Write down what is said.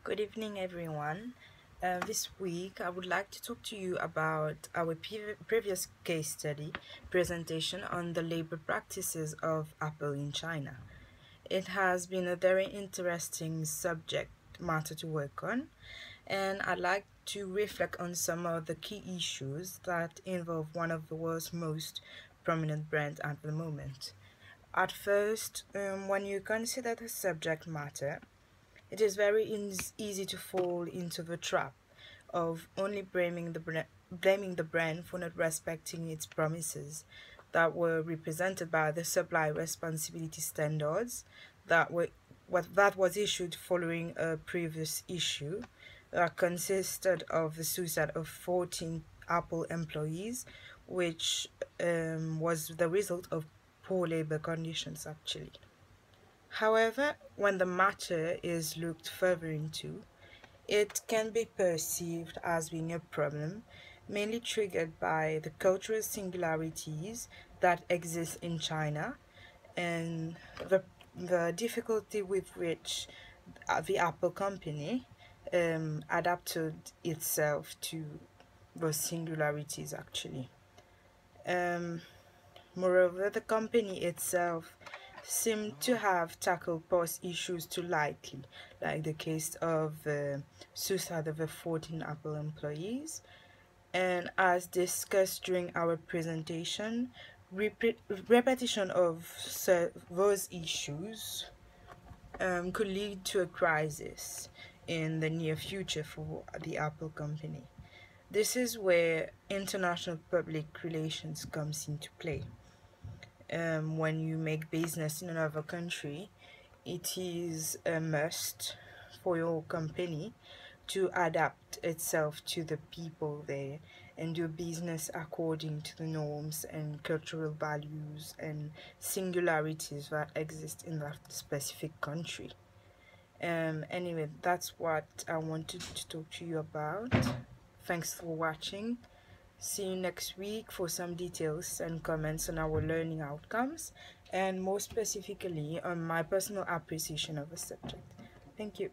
Good evening, everyone. This week, I would like to talk to you about our previous case study presentation on the labor practices of Apple in China. It has been a very interesting subject matter to work on, and I'd like to reflect on some of the key issues that involve one of the world's most prominent brands at the moment. At first, when you consider the subject matter, it is very easy to fall into the trap of only blaming the brand for not respecting its promises that were represented by the supply responsibility standards that was issued following a previous issue that consisted of the suicide of 14 Apple employees, which was the result of poor labor conditions actually. However, when the matter is looked further into, it can be perceived as being a problem, mainly triggered by the cultural singularities that exist in China and the difficulty with which the Apple company adapted itself to those singularities actually. Um, Moreover, the company itself seemed to have tackled past issues too lightly, like the case of the suicide of the 14 Apple employees. And as discussed during our presentation, repetition of those issues could lead to a crisis in the near future for the Apple company. This is where international public relations comes into play. When you make business in another country, it is a must for your company to adapt itself to the people there and do business according to the norms and cultural values and singularities that exist in that specific country. Anyway, that's what I wanted to talk to you about. Thanks for watching. See you next week for some details and comments on our learning outcomes and more specifically on my personal appreciation of the subject. Thank you.